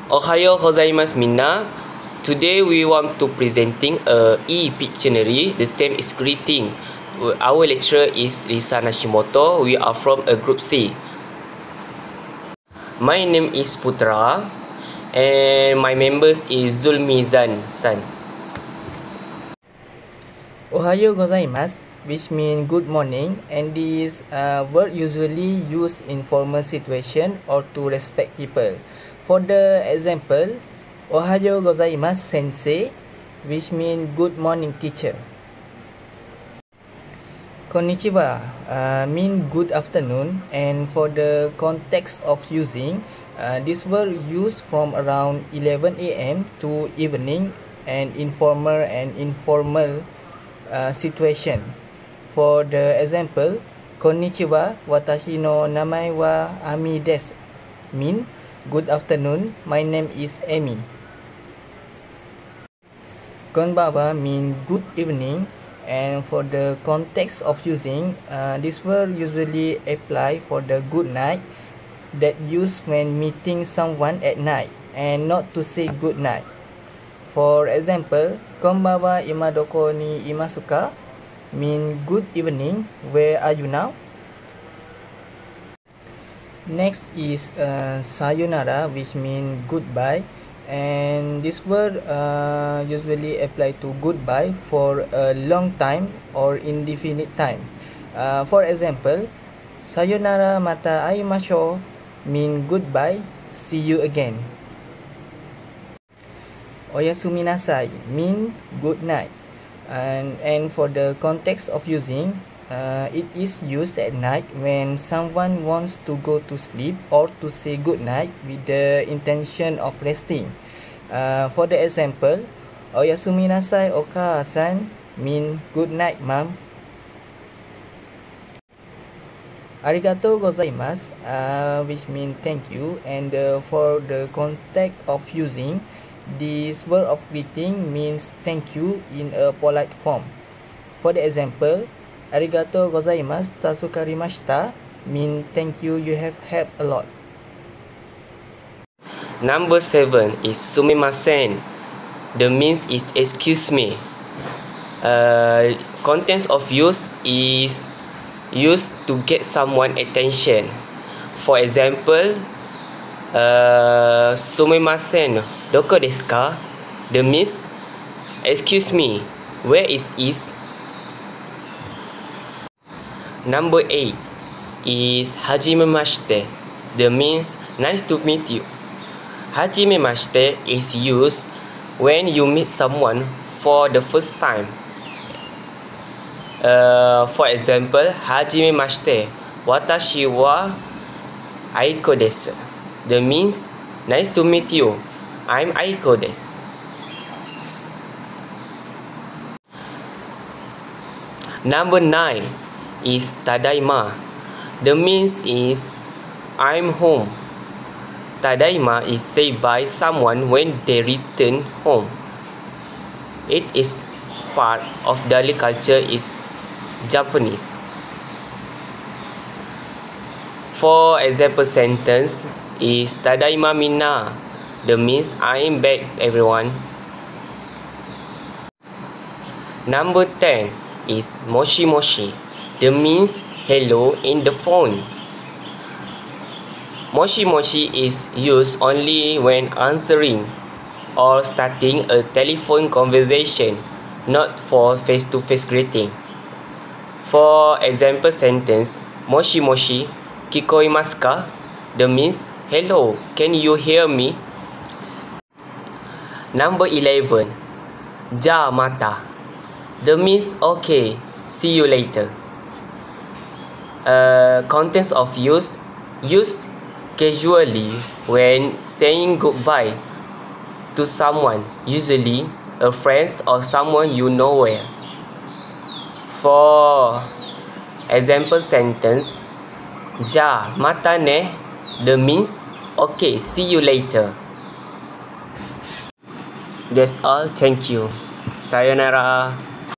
Ohayo gozaimasu minna. Today we want to presenting a e-Pictionary. The theme is greeting. Our lecturer is Risa Nashimoto. We are from a group C. My name is Putra and my members is Zulmizan San. Ohayo gozaimasu, which means good morning, and this word usually used in formal situation or to respect people. For the example, Ohayo gozaimasu sensei, which means good morning teacher. Konnichiwa mean good afternoon, and for the context of using, this word used from around 11 a.m. to evening and informal and informal situation. For the example, Konnichiwa, watashi no namae wa Ami desu mean good afternoon, my name is Amy. Konbanwa mean good evening, and for the context of using, this word usually apply for the good night that used when meeting someone at night and not to say good night. For example, Konbanwa ima doko ni imasu ka mean good evening, where are you now? Next is sayonara, which mean goodbye, and this word usually apply to goodbye for a long time or indefinite time. For example, sayonara mata aimashou mean goodbye, see you again. Oyasumi nasai mean good night, and for the context of using, it is used at night when someone wants to go to sleep or to say good night with the intention of resting. For the example, Oyasumi nasai oka-san mean good night mom. Arigatou gozaimasu, which mean thank you, and for the context of using, this word of greeting means thank you in a polite form. For the example, arigatou gozaimasu tasukarimashita mean thank you, you have helped a lot. Number 7 is sumimasen. The means is excuse me. Contents of use is used to get someone attention. For example, sumimasen doko desu ka? The means excuse me, where is it? Number 8 is hajimemashite. The means nice to meet you. Hajimemashite is used when you meet someone for the first time. For example, hajimemashite, watashi wa Aiko desu. The means nice to meet you, I'm Aiko desu. Number 9 is tadaima. The means is I'm home. Tadaima is said by someone when they return home. It is part of daily culture is Japanese. For example sentence is tadaima minna. The means I'm back everyone. Number 10 is moshi moshi. The means hello in the phone. Moshi moshi is used only when answering or starting a telephone conversation, not for face-to-face greeting. For example sentence, moshi moshi kikoimasu ka? The means hello, can you hear me? Number 11, ja mata. The means okay, see you later. Contents of use used casually when saying goodbye to someone, usually a friend or someone you know well. For example sentence, ja mata ne. The means okay, see you later. That's all, thank you. Sayonara.